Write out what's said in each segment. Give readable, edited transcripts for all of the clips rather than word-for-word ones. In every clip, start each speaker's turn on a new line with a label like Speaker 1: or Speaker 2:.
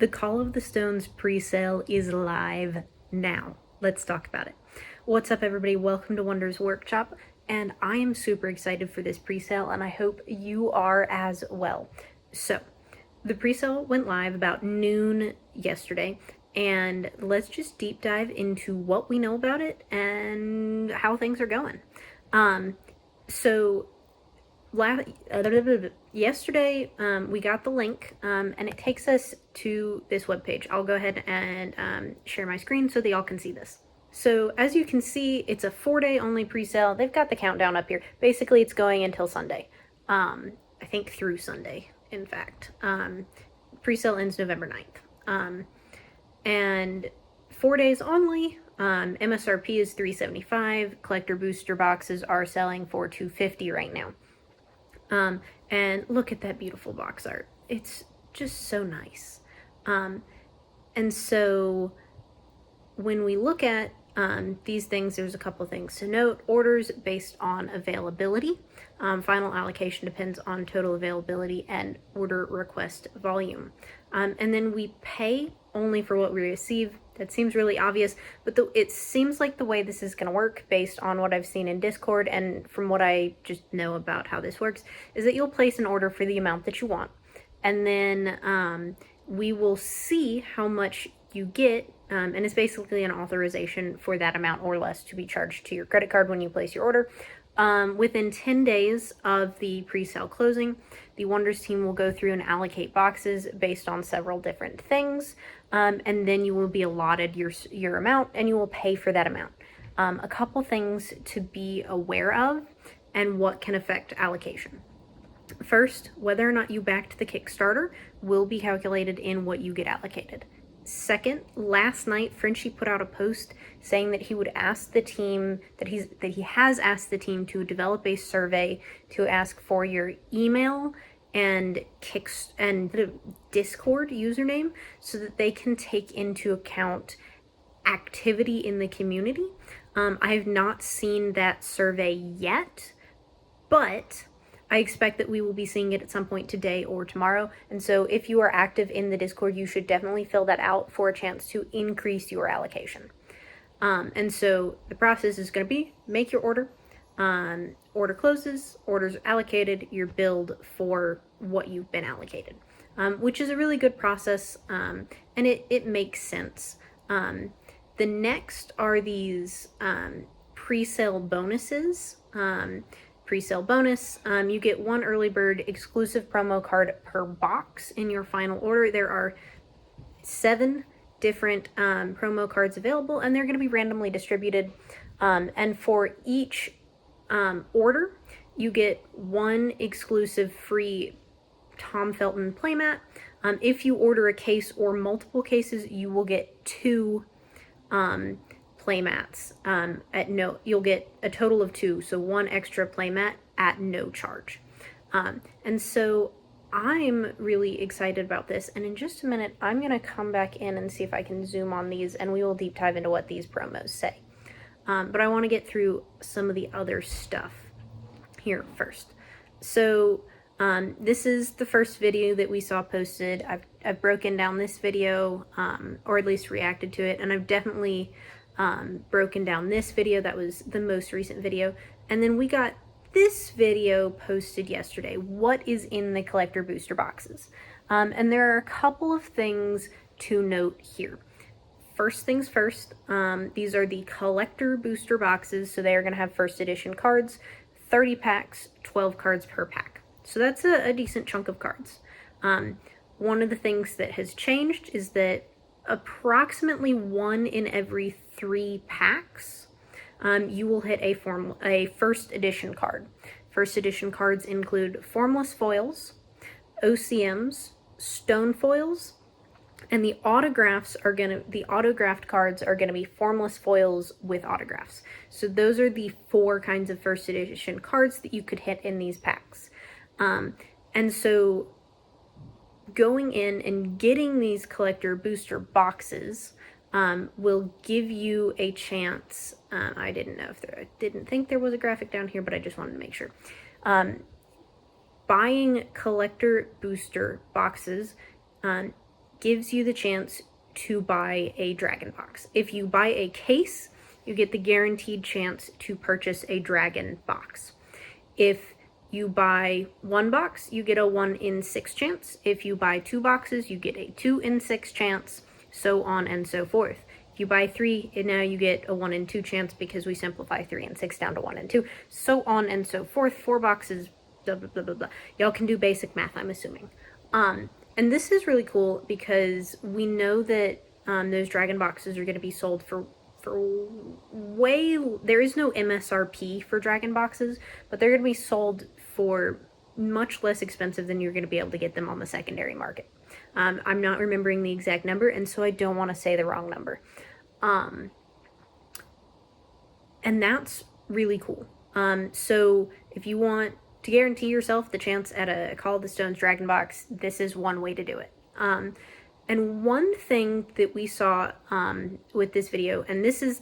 Speaker 1: The Call of the Stones pre-sale is live now. Let's talk about it. What's up, everybody? Welcome to Wonder's Workshop, and I am super excited for this pre-sale, and I hope you are as well. So, the pre-sale went live about noon yesterday, and let's just deep dive into what we know about it and how things are going. Yesterday we got the link and it takes us to this webpage. I'll go ahead and share my screen so that y'all can see this. So as you can see, it's a 4-day only pre-sale. They've got the countdown up here. Basically, it's going until Sunday. I think through Sunday, in fact. Pre-sale ends November 9th. And 4 days only. MSRP is $375. Collector booster boxes are selling for $250 right now. And look at that beautiful box art. It's just so nice. And so when we look at these things, there's a couple things to note. Orders based on availability. Final allocation depends on total availability and order request volume. And then we pay only for what we receive. That seems really obvious, but it seems like the way this is going to work, based on what I've seen in Discord and from what I just know about how this works, is that you'll place an order for the amount that you want, and then we will see how much you get, and it's basically an authorization for that amount or less to be charged to your credit card when you place your order. Within 10 days of the pre-sale closing, the Wonders team will go through and allocate boxes based on several different things, and then you will be allotted your amount, and you will pay for that amount. A couple things to be aware of and what can affect allocation. First, whether or not you backed the Kickstarter will be calculated in what you get allocated. Second, last night Frenchie put out a post saying that he would ask the team, that he has asked the team to develop a survey to ask for your email and Discord username so that they can take into account activity in the community. I have not seen that survey yet, but I expect that we will be seeing it at some point today or tomorrow. And so if you are active in the Discord, you should definitely fill that out for a chance to increase your allocation. And so the process is going to be: make your order, order closes, orders allocated, you're billed for what you've been allocated, which is a really good process, and it makes sense. The next are these pre-sale bonuses. Pre-sale bonus, you get one early bird exclusive promo card per box in your final order. There are 7 different promo cards available, and they're going to be randomly distributed, and for each order you get one exclusive free Tom Felton playmat. If you order a case or multiple cases, you will get 2 playmats you'll get a total of 2, so 1 extra playmat at no charge. And so I'm really excited about this, and in just a minute I'm going to come back in and see if I can zoom on these, and we will deep dive into what these promos say. But I want to get through some of the other stuff here first. So this is the first video that we saw posted. I've broken down this video, or at least reacted to it, and I've definitely broken down this video. That was the most recent video. And then we got this video posted yesterday. What is in the collector booster boxes? And there are a couple of things to note here. First things first, these are the collector booster boxes, so they are going to have first edition cards, 30 packs, 12 cards per pack. So that's a decent chunk of cards. One of the things that has changed is that approximately 1 in every 3 packs, you will hit a first edition card. First edition cards include formless foils, OCMs, stone foils, and the autographed cards are gonna be formless foils with autographs. So those are the 4 kinds of first edition cards that you could hit in these packs. And so going in and getting these collector booster boxes will give you a chance. I didn't think there was a graphic down here, but I just wanted to make sure. Buying collector booster boxes gives you the chance to buy a dragon box. If you buy a case, you get the guaranteed chance to purchase a dragon box. If you buy 1 box, you get a 1 in 6 chance. If you buy 2 boxes, you get a 2 in 6 chance, so on and so forth. If you buy 3, and now you get a 1 in 2 chance because we simplify 3 and 6 down to 1 and 2, so on and so forth. 4 boxes, blah, blah, blah, blah, blah. Y'all can do basic math, I'm assuming. And this is really cool because we know that those dragon boxes are going to be sold for way, there is no MSRP for dragon boxes, but they're going to be sold for much less expensive than you're going to be able to get them on the secondary market. I'm not remembering the exact number, and so I don't want to say the wrong number. And that's really cool. So if you want to guarantee yourself the chance at a Call of the Stones dragon box, this is one way to do it. And one thing that we saw with this video, and this is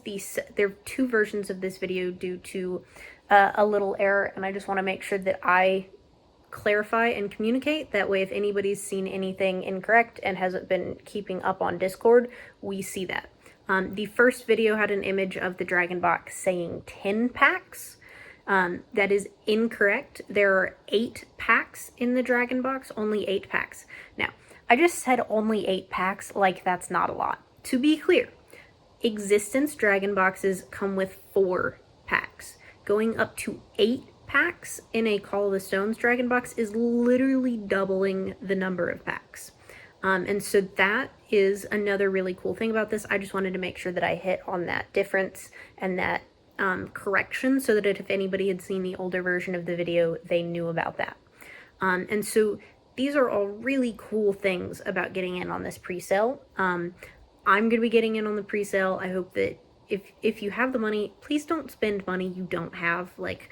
Speaker 1: there are 2 versions of this video due to a little error, and I just want to make sure that I clarify and communicate. That way, if anybody's seen anything incorrect and hasn't been keeping up on Discord, we see that. The first video had an image of the dragon box saying 10 packs. That is incorrect. There are 8 packs in the dragon box, only 8 packs. Now, I just said only 8 packs, like that's not a lot. To be clear, Existence dragon boxes come with 4 packs. Going up to 8 packs in a Call of the Stones dragon box is literally doubling the number of packs. And so that is another really cool thing about this. I just wanted to make sure that I hit on that difference and that correction so that if anybody had seen the older version of the video, they knew about that. And so these are all really cool things about getting in on this pre-sale. I'm going to be getting in on the pre-sale. I hope that if you have the money, please don't spend money you don't have. Like,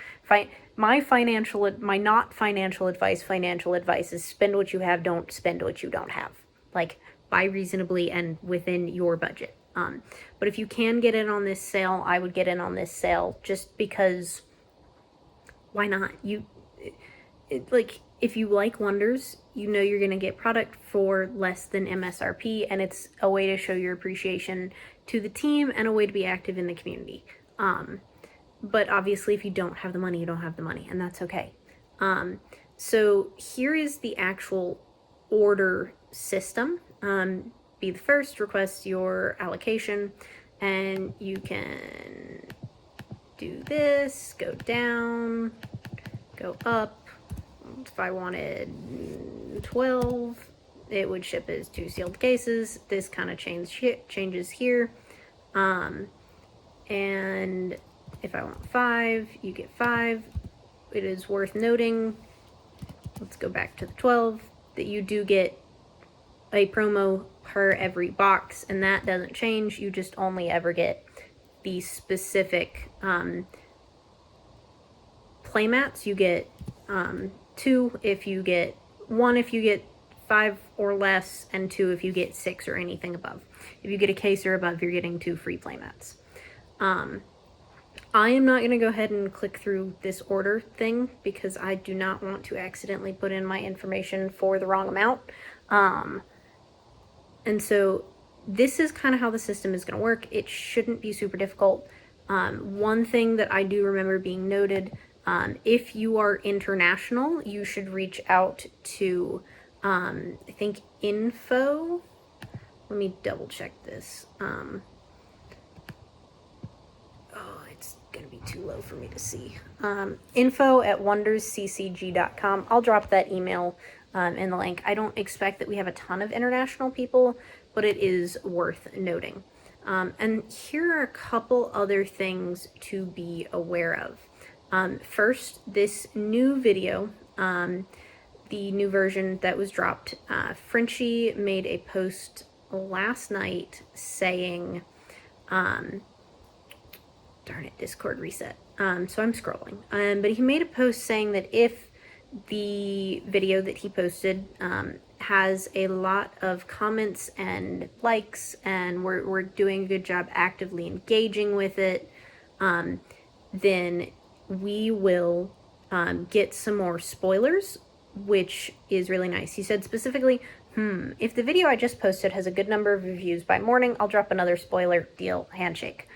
Speaker 1: my not financial advice is spend what you have, don't spend what you don't have. Like, buy reasonably and within your budget. But if you can get in on this sale, I would get in on this sale just because, why not? Like, if you like Wonders, you know you're going to get product for less than MSRP, and it's a way to show your appreciation to the team and a way to be active in the community. But obviously, if you don't have the money, you don't have the money, and that's okay. So here is the actual order system. Be the first, request your allocation, and you can do this, go down, go up. If I wanted 12, it would ship as 2 sealed cases. This kind of changes here. And if I want 5, you get 5. It is worth noting, let's go back to the 12, that you do get a promo per every box, and that doesn't change. You just only ever get the specific playmats. You get 2 if you get 1 if you get 5 or less, and 2 if you get 6 or anything above. If you get a case or above, you're getting 2 free playmats. I am not going to go ahead and click through this order thing because I do not want to accidentally put in my information for the wrong amount. And so this is kind of how the system is going to work. It shouldn't be super difficult. One thing that I do remember being noted, if you are international, you should reach out to, I think, info. Let me double check this. It's going to be too low for me to see. info@wondersccg.com. I'll drop that email in the link. I don't expect that we have a ton of international people, but it is worth noting. And here are a couple other things to be aware of. First, this new video, the new version that was dropped, Frenchie made a post last night saying, darn it, Discord reset. So I'm scrolling. But he made a post saying that if the video that he posted has a lot of comments and likes, and we're doing a good job actively engaging with it, then we will get some more spoilers, which is really nice. He said specifically, If the video I just posted has a good number of views by morning, I'll drop another spoiler deal handshake.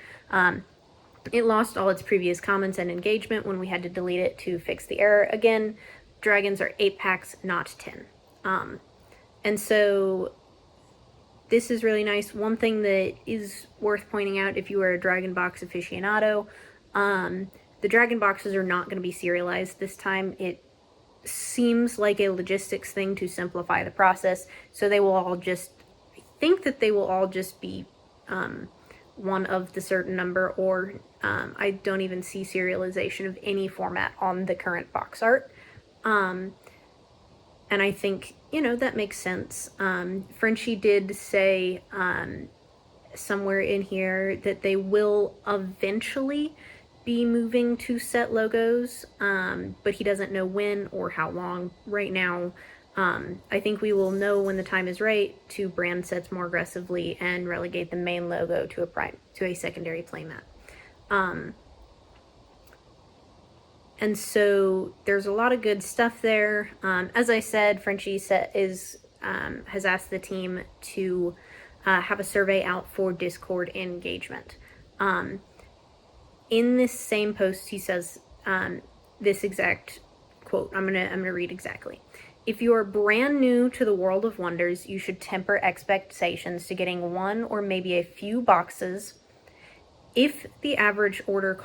Speaker 1: It lost all its previous comments and engagement when we had to delete it to fix the error. Again, dragons are 8 packs, not 10. And so this is really nice. One thing that is worth pointing out if you are a Dragon Box aficionado, the Dragon Boxes are not going to be serialized this time. It seems like a logistics thing to simplify the process, so they will all just, I think that they will all just be one of the certain number, or I don't even see serialization of any format on the current box art. And I think, that makes sense. Frenchie did say somewhere in here that they will eventually be moving to set logos, but he doesn't know when or how long. Right now, I think we will know when the time is right to brand sets more aggressively and relegate the main logo to a secondary playmat. And so there's a lot of good stuff there. As I said, Frenchie has asked the team to have a survey out for Discord engagement. In this same post, he says this exact quote. I'm gonna read exactly. If you are brand new to the world of wonders, you should temper expectations to getting one or maybe a few boxes. If the average order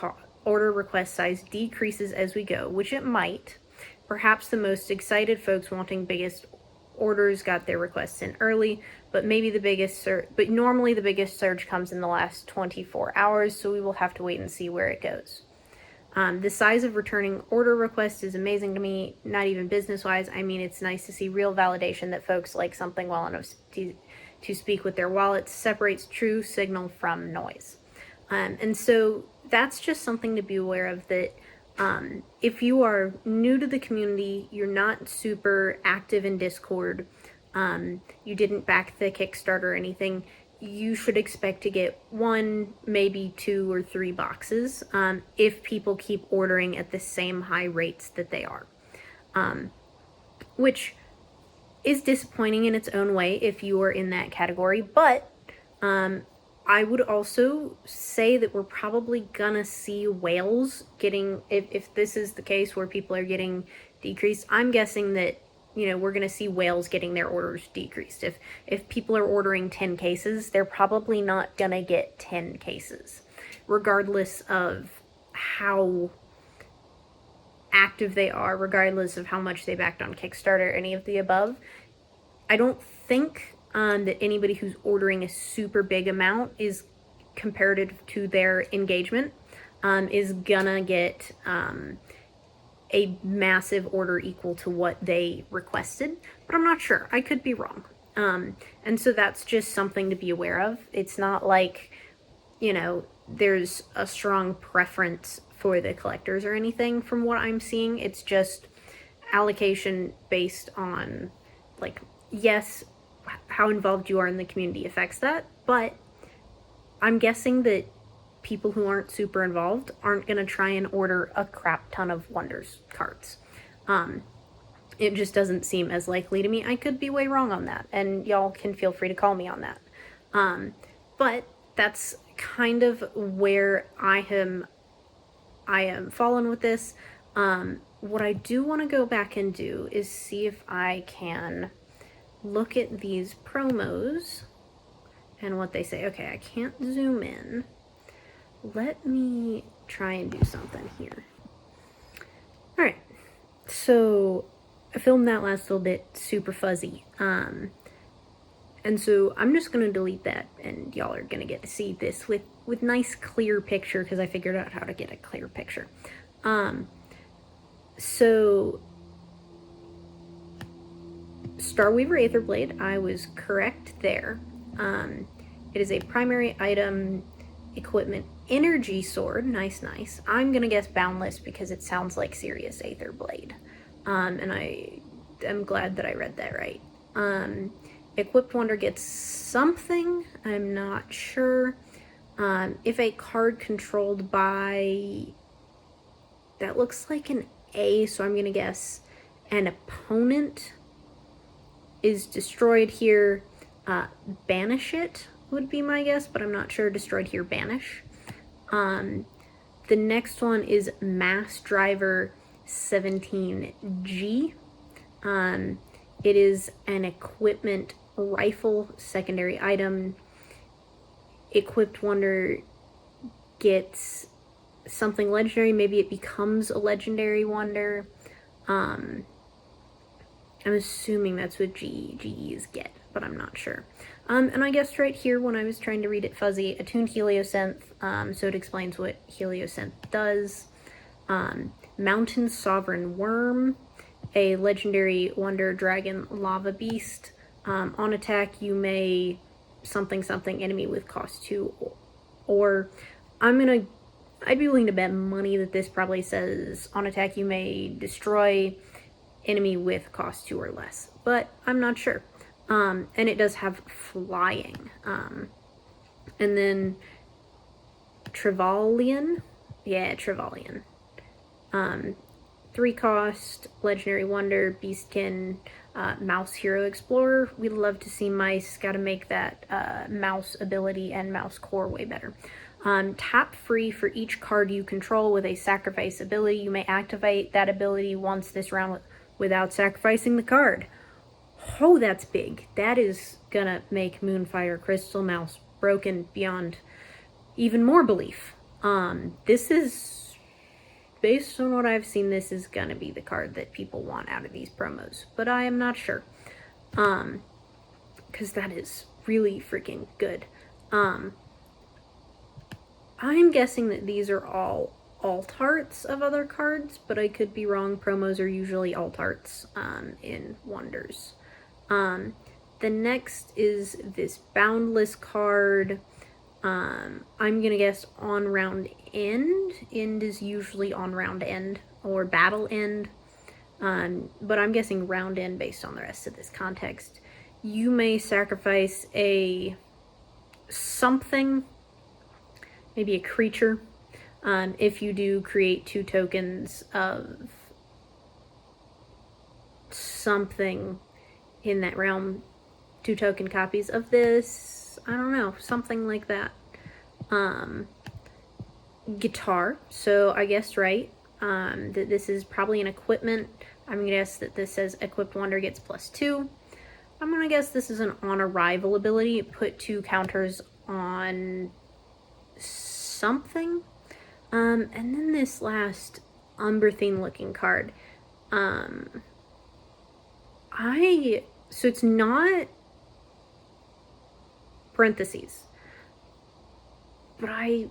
Speaker 1: request size decreases as we go, which it might, perhaps the most excited folks wanting biggest orders got their requests in early, but normally the biggest surge comes in the last 24 hours, so we will have to wait and see where it goes. The size of returning order requests is amazing to me, not even business-wise. I mean, it's nice to see real validation that folks like something well enough to speak with their wallets, separates true signal from noise. And so that's just something to be aware of, that if you are new to the community, you're not super active in Discord, you didn't back the Kickstarter or anything, you should expect to get 1, maybe 2 or 3 boxes if people keep ordering at the same high rates that they are. Which is disappointing in its own way if you are in that category, but I would also say that we're probably gonna see whales getting, if this is the case where people are getting decreased, I'm guessing that, we're gonna see whales getting their orders decreased. If people are ordering 10 cases, they're probably not gonna get 10 cases, regardless of how active they are, regardless of how much they backed on Kickstarter, any of the above. I don't think that anybody who's ordering a super big amount is, comparative to their engagement, is gonna get a massive order equal to what they requested, but I'm not sure. I could be wrong. And so that's just something to be aware of. It's not like, there's a strong preference for the collectors or anything from what I'm seeing. It's just allocation based on, yes, how involved you are in the community affects that, but I'm guessing that people who aren't super involved aren't going to try and order a crap ton of Wonders cards. It just doesn't seem as likely to me. I could be way wrong on that, and y'all can feel free to call me on that. But that's kind of where I am falling with this. What I do want to go back and do is see if I can look at these promos and what they say. Okay, I can't zoom in. Let me try and do something here. Alright, so I filmed that last little bit super fuzzy. And so I'm just going to delete that, and y'all are going to get to see this with nice clear picture, because I figured out how to get a clear picture. So Starweaver Aetherblade, I was correct there. It is a primary item equipment energy sword. Nice. I'm gonna guess Boundless because it sounds like Sirius Aetherblade. And I am glad that I read that right. Equipped Wonder gets something, I'm not sure. If a card controlled by, that looks like an A, so I'm gonna guess an opponent is destroyed here. Banish it would be my guess, but I'm not sure. Destroyed here, banish. The next one is Mass Driver 17G. It is an equipment rifle, secondary item. Equipped Wonder gets something legendary. Maybe it becomes a legendary wonder. I'm assuming that's what GEs get, but I'm not sure. And I guess right here when I was trying to read it fuzzy, attuned heliosynth, so it explains what heliosynth does. Mountain Sovereign Worm, a legendary wonder dragon lava beast. On attack, you may something enemy with cost 2, or I'd be willing to bet money that this probably says on attack you may destroy enemy with cost 2 or less, but I'm not sure. And it does have flying. And then Trevalian. Yeah, Trevalian. 3 cost, legendary wonder, beastkin, mouse hero explorer. We'd love to see mice. Gotta make that mouse ability and mouse core way better. Tap free for each card you control with a sacrifice ability. You may activate that ability once this round without sacrificing the card. Oh, that's big. That is gonna make Moonfire Crystal Mouse broken beyond even more belief. This is, based on what I've seen, this is gonna be the card that people want out of these promos, but I am not sure. Because that is really freaking good. I'm guessing that these are all alt arts of other cards, but I could be wrong. Promos are usually alt arts in Wonders. The next is this Boundless card. I'm gonna guess on round end. End is usually on round end, or battle end. But I'm guessing round end based on the rest of this context. You may sacrifice a something, maybe a creature. If you do, create 2 tokens of something in that realm, 2 token copies of this, I don't know, something like that. Guitar, so I guessed right, that this is probably an equipment. I'm gonna guess that this says equipped wonder gets +2. I'm gonna guess this is an on arrival ability, put 2 counters on something. And then this last Umberthine looking card, so it's not parentheses, but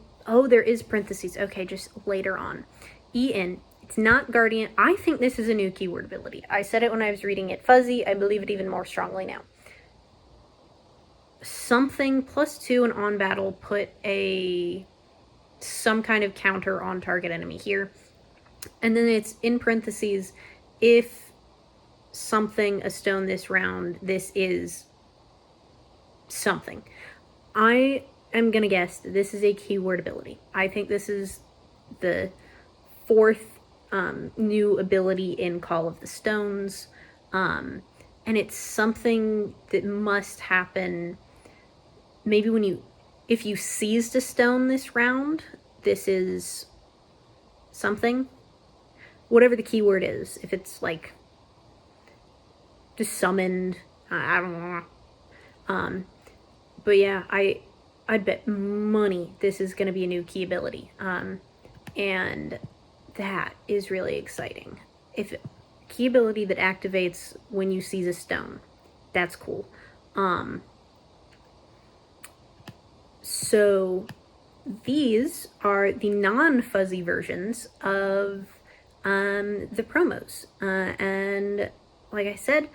Speaker 1: there is parentheses. Okay, just later on. EN, it's not Guardian. I think this is a new keyword ability. I said it when I was reading it fuzzy. I believe it even more strongly now. Something +2 and on battle, put some kind of counter on target enemy here. And then it's in parentheses, if something a stone this round, this is something. I am gonna guess that this is a keyword ability. I think this is the 4th new ability in Call of the Stones. And it's something that must happen maybe if you seized a stone this round. This is something, whatever the keyword is. If it's like just summoned, I don't know. But yeah, I'd bet money this is going to be a new key ability. And that is really exciting. If key ability that activates when you seize a stone, that's cool. So these are the non-fuzzy versions of the promos. And like I said,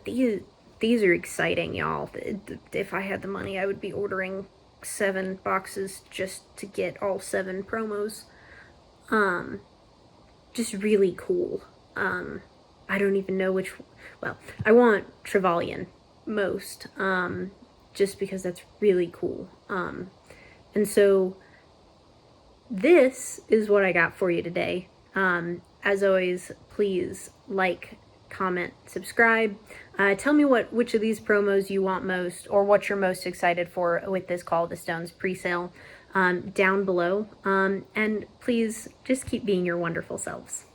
Speaker 1: these are exciting, y'all. If I had the money, I would be ordering 7 boxes just to get all 7 promos. Just really cool. I don't even know which, well, I want Trevalian most, just because that's really cool. And so this is what I got for you today. As always, please like, comment, subscribe. Tell me which of these promos you want most, or what you're most excited for with this Call of the Stones pre-sale down below. And please just keep being your wonderful selves.